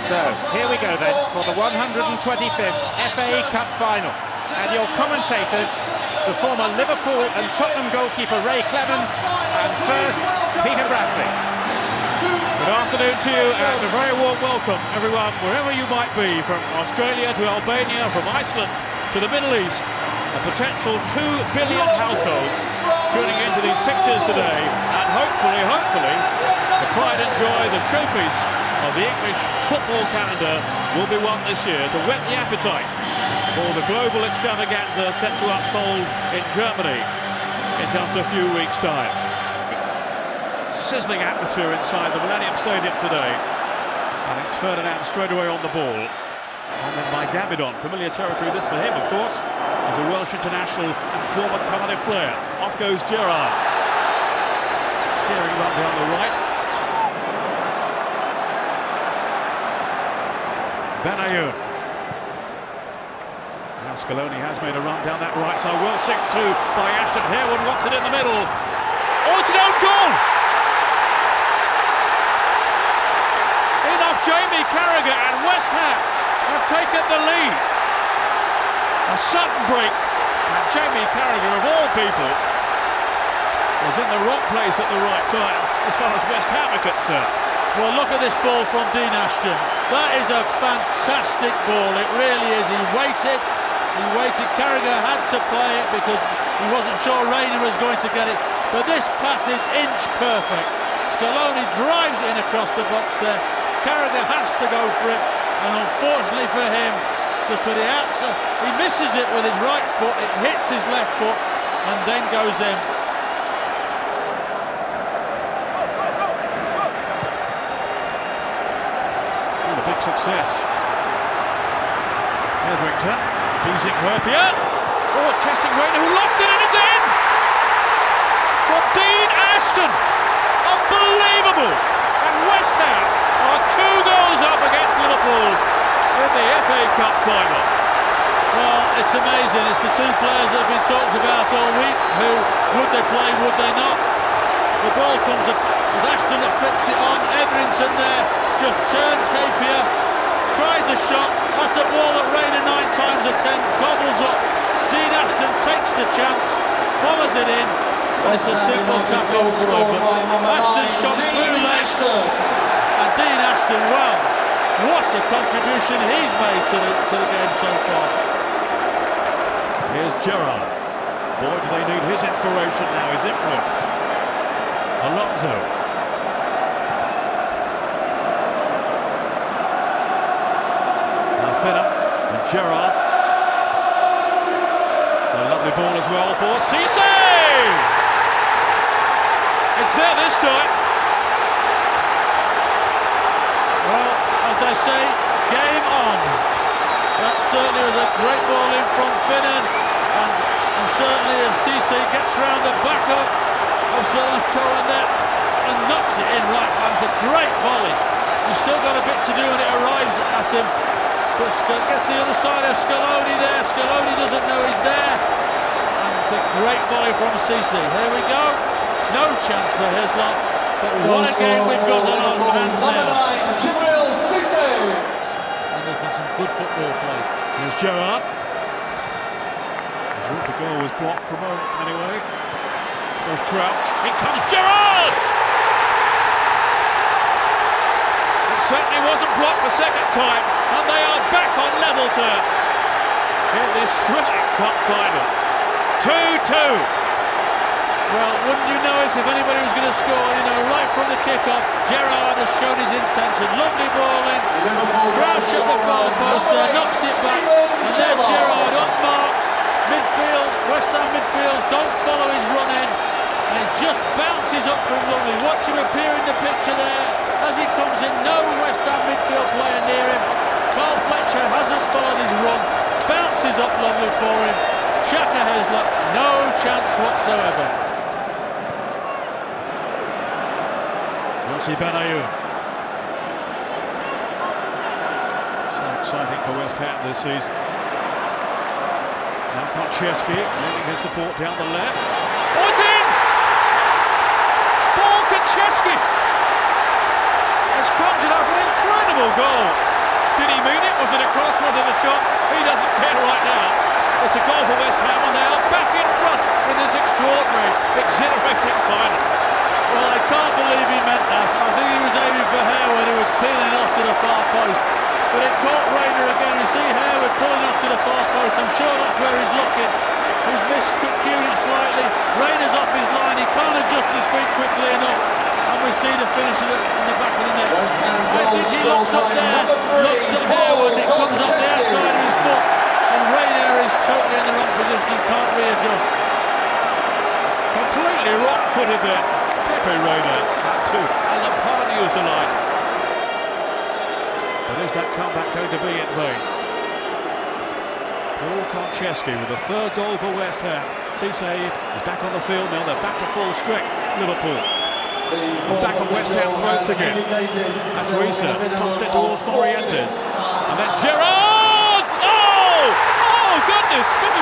So, here we go then for the 125th FA Cup final. And your commentators, the former Liverpool and Tottenham goalkeeper Ray Clemens, and first, Peter Bradley. Good afternoon to you and a very warm welcome, everyone, wherever you might be, from Australia to Albania, from Iceland to the Middle East. A potential 2 billion households tuning into these pictures today, and hopefully, the pride and joy, the showpiece of the English football calendar will be one this year to whet the appetite for the global extravaganza set to unfold in Germany in just a few weeks' time. Sizzling atmosphere inside the Millennium Stadium today, and it's Ferdinand straight away on the ball, and then by Gabidon, familiar territory this for him of course, as a Welsh international and former Cardiff player. Off goes Gerrard, searing run down the right. Benayoun. Now Scaloni has made a run down that right side, well sinked to by Ashton. Harewood wants it in the middle. Oh, it's an own goal! Enough Jamie Carragher and West Ham have taken the lead. A sudden break, and Jamie Carragher, of all people, was in the wrong place at the right time as far as West Ham are concerned. Well, look at this ball from Dean Ashton. That is a fantastic ball, it really is. He waited, Carragher had to play it because he wasn't sure Reina was going to get it, but this pass is inch perfect. Scaloni drives it in across the box there. Carragher has to go for it, and unfortunately for him, just with the outside, he misses it with his right foot, it hits his left foot, and then goes in. A big success. Etherington teasing Hyypia. Oh, testing Reina, who lost it, and it's in! For Dean Ashton! Unbelievable! And West Ham are 2 goals up against Liverpool in the FA Cup final. Well, it's amazing. It's the 2 players that have been talked about all week. Who would they play, would they not? The ball comes up as Ashton that flicks it on. Etherington there just turns Hyypia, tries a shot. That's a ball that Reina 9 times out of 10 gobbles up. Dean Ashton takes the chance, follows it in, and it's a simple tap-in throw. But Ashton shot through legs, and Dean Ashton, well, what a contribution he's made to the game so far. Here's Gerrard. Boy, do they need his inspiration now, his influence. Alonso. Now Finnan and Gerrard. It's a lovely ball as well for Cisse! It's there this time. Well, as they say, game on. That certainly was a great ball in from Finnan, and certainly as Cisse gets round the back of Sissoko and knocks it in right. That was a great volley. He's still got a bit to do when it arrives at him, but gets the other side of Scaloni there. Scaloni doesn't know he's there, and it's a great volley from Cisse. Here we go. No chance for Hislop, but what a game we've got on our hands now. And there's been some good football play. Here's Gerrard. The goal was blocked for a moment anyway. There's Crouch. In comes Gerrard! It certainly wasn't blocked the second time, and they are back on level terms in this thrilling cup final. 2-2. Well, wouldn't you know it if anybody was going to score, right from the kick-off. Gerrard has shown his intention. Lovely ball in. Crouch at the goal post there, knocks it back. And then Gerrard unmarked. Midfield, West Ham midfields don't follow his run in. And he just bounces up from lovely. Watch him appear in the picture there. As he comes in, no West Ham midfield player near him. Carl Fletcher hasn't followed his run. Bounces up lovely for him. Shaka Hislop, no chance whatsoever. Benayoun. So exciting for West Ham this season. Now Konchesky moving his support down the left. Oh, it's in! Paul Konchesky has conjured up an incredible goal. Did he mean it? Was it a cross? Was it a shot? He doesn't care right now. It's a goal for West Ham and they are back in front in this extraordinary, exhilarating final. Well, I can't believe he meant that. I think he was aiming for Harewood, who was peeling off to the far post. But it caught Reina again. You see Harewood pulling off to the far post. I'm sure that's where he's looking. He's miscued it slightly. Reina's off his line. He can't adjust his feet quickly enough. And we see the finish on the back of the net. I think he looks up there, looks at Harewood, it comes up the outside of his foot. And Reina is totally in the wrong position. He can't readjust. Completely wrong-footed there. Pepe Reina had to. And Lampard used the line. But is that comeback going to be in vain? Paul Konchesky with the third goal for West Ham. Cisse is back on the field now. They're back to full strength. Liverpool. And back on West Ham throats again. That's Riise. Tossed it towards Morientes. And then Gerrard! Oh, goodness me!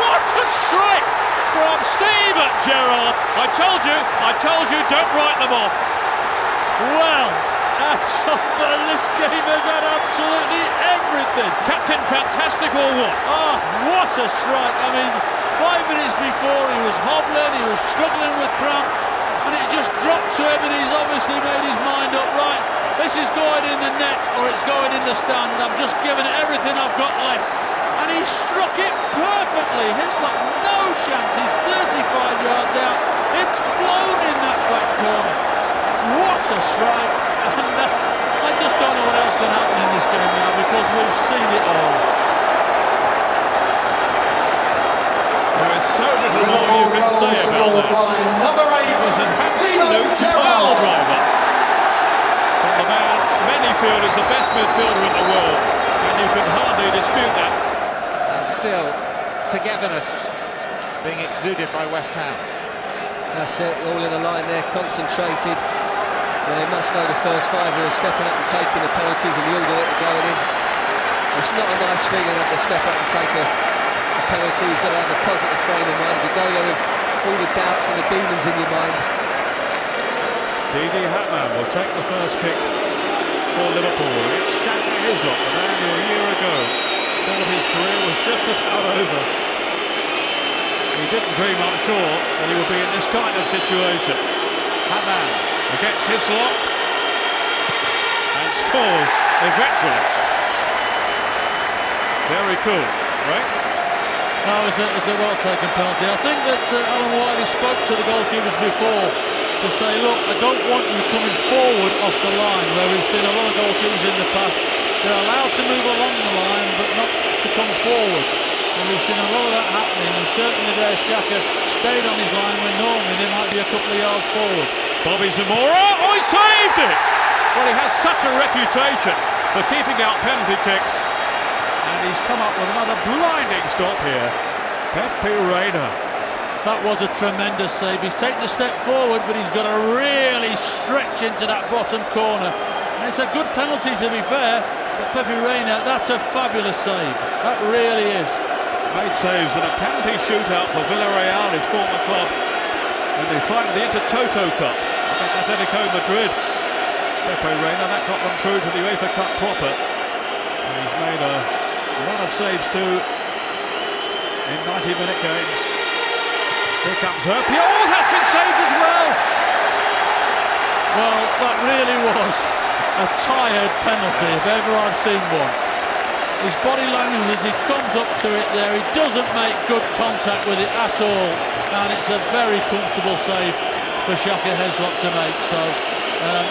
What a strike from Steven Gerrard! I told you, don't write them off. Well, that's this game has had absolutely everything. Captain Fantastic or what? Oh, what a strike. I mean, 5 minutes before he was hobbling, he was struggling with cramp, and it just dropped to him and he's obviously made his mind up, right, this is going in the net or it's going in the stand. I'm just giving it everything I've got left. And he struck it perfectly. He's got no chance. He's 35 yards out. It's flown in that back corner. What a strike. And I just don't know what else can happen in this game now because we've seen it all. There is so little more you can say about that. It was an absolute pile driver from the man many feel is the best midfielder in the world, and you can hardly dispute that. And still, togetherness being exuded by West Ham. That's it, all in a line there, concentrated. They must know the first five are stepping up and taking the penalties and the order that are going in. It's not a nice feeling to have to step up and take a penalty. You've got to have a positive frame of mind. You go there with all the doubts and the demons in your mind. Hamann will take the first kick for Liverpool. It's Shaka Hislop, the man who a year ago thought his career was just about over. He didn't dream, I'm sure, that he would be in this kind of situation. Hamann against Hislop and scores eventually. Very cool, right? No, it's a well-taken penalty. I think that Alan Wiley spoke to the goalkeepers before to say, look, I don't want you coming forward off the line, where we've seen a lot of goalkeepers in the past. They're allowed to move along the line, but not to come forward. And we've seen a lot of that happening, and certainly there Xhaka stayed on his line when normally they might be a couple of yards forward. Bobby Zamora, oh, he saved it! Well, he has such a reputation for keeping out penalty kicks. And he's come up with another blinding stop here. Pepe Reina. That was a tremendous save. He's taken a step forward, but he's got to really stretch into that bottom corner. And it's a good penalty, to be fair, but Pepe Reina, that's a fabulous save. That really is. Made saves in a penalty shootout for Villarreal, his former club, in the final of the Intertoto Cup against Atletico Madrid. Pepe Reina, that got them through to the UEFA Cup proper. And he's made a lot of saves too in 90-minute games. Here comes Hyypia. Oh, that's been saved as well. Well, that really was a tired penalty if ever I've seen one. His body language as he comes up to it there, he doesn't make good contact with it at all, and it's a very comfortable save for Shaka Hislop to make. So,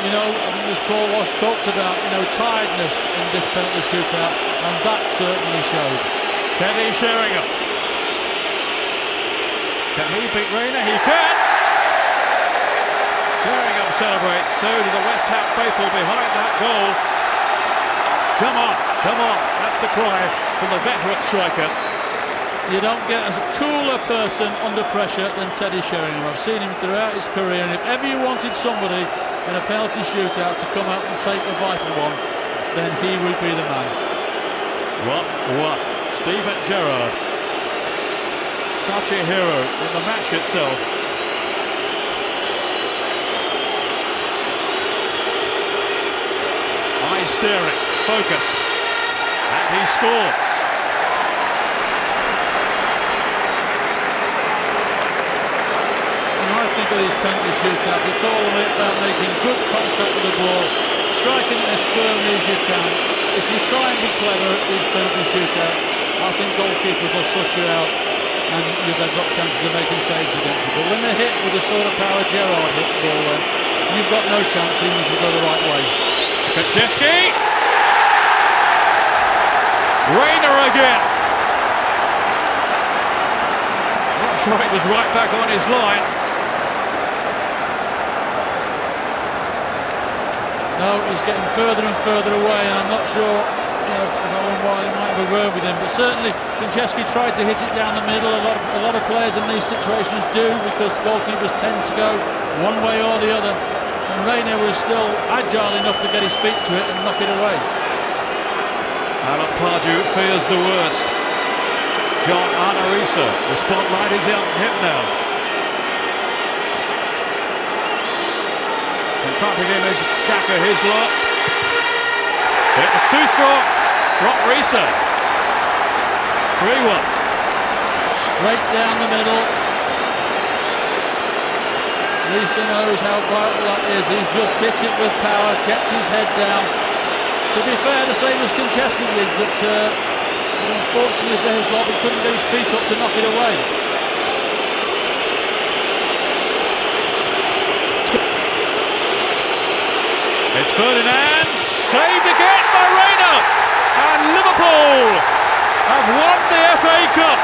you know, I think as Paul Walsh talked about, you know, tiredness in this penalty shootout, and that certainly showed. Teddy Sheringham. Can he beat Reina? He can! Sheringham celebrates, so do the West Ham faithful behind that goal. Come on, come on, that's the cry from the veteran striker. You don't get a cooler person under pressure than Teddy Sheringham. I've seen him throughout his career, and if ever you wanted somebody in a penalty shootout to come out and take a vital one, then he would be the man. What? Steven Gerrard. Such a hero in the match itself. eyes staring, focused, and he scores. And I think of these penalty shootouts, it's all about making good contact with the ball, striking it as firmly as you can. If you try and be clever at these penalty shootouts, I think goalkeepers will suss you out and they've got chances of making saves against you. But when they're hit with the sort of power Gerrard hit the ball then, you've got no chance even if you go the right way. Cisse! Reina again! Not sure he was right back on his line. No, he's getting further and further away, and I'm not sure if Owen Wiley might have a word with him, but certainly Cisse tried to hit it down the middle. A lot of players in these situations do, because goalkeepers tend to go one way or the other, and Reina was still agile enough to get his feet to it and knock it away. Alan Pardew fears the worst. John Riise, the spotlight is on him now. Confronting him is Xhaka Hislop. It was too short from Riise. 3-1. Straight down the middle. Riise knows how vital that is. He's just hit it with power, kept his head down. To be fair, the same as Cisse did, but unfortunately for Hislop, he couldn't get his feet up to knock it away. It's Ferdinand, saved again by Reina, and Liverpool have won the FA Cup.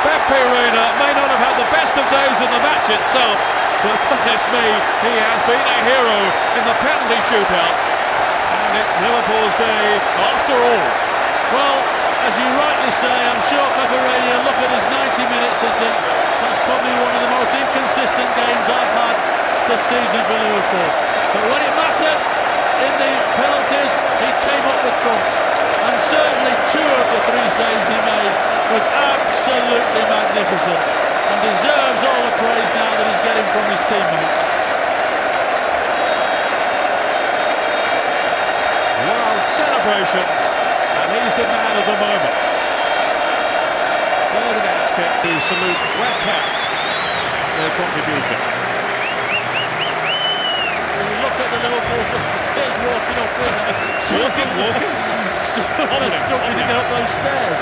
Pepe Reina may not have had the best of days in the match itself, but goodness me, he has been a hero in the penalty shootout, and it's Liverpool's day after all. Well, as you rightly say, I'm sure Pepe Reina look at his 90 minutes and think that's probably one of the most inconsistent games I've had this season for Liverpool. But when it mattered in the penalties, he came up with trumps, and certainly 2 of the 3 saves he made was absolutely magnificent, and deserves all the praise now that he's getting from his teammates. Wild celebrations, and he's the man of the moment. Ferdinand's kick to salute West Ham, their contribution. When you look at the Liverpool players walking up in, Walking? They're struggling to get up those stairs.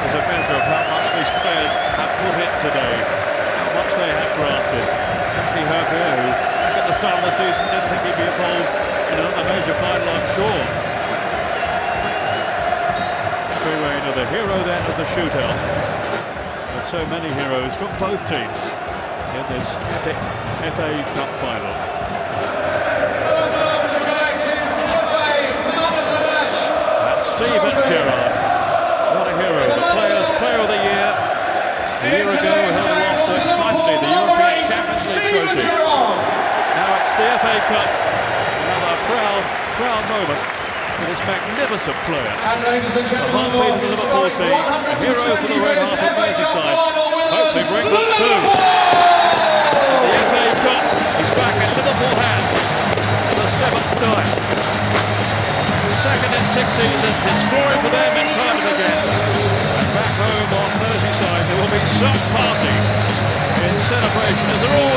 As a measure of how much these players have put in today, how much they have grafted. Certainly Hyypia, who back at the start of the season didn't think he'd be involved in another major final, I'm sure. Reina, the hero then of the shootout, with so many heroes from both teams in this epic FA Cup final. That's Steven Gerrard, what a hero, the Players' Player of the Year. A year ago we held aloft so excitedly the European Champions League trophy. Now it's the FA Cup, another proud moment for this magnificent player. The heartbeat of the Liverpool team, a hero for the red half of Merseyside. Hopefully bring that too. And the FA Cup is back in Liverpool hands for the 7th time. Second in 6 seasons, it's glory for them in Cardiff again. And back home on Merseyside there will be some party in celebration as they're all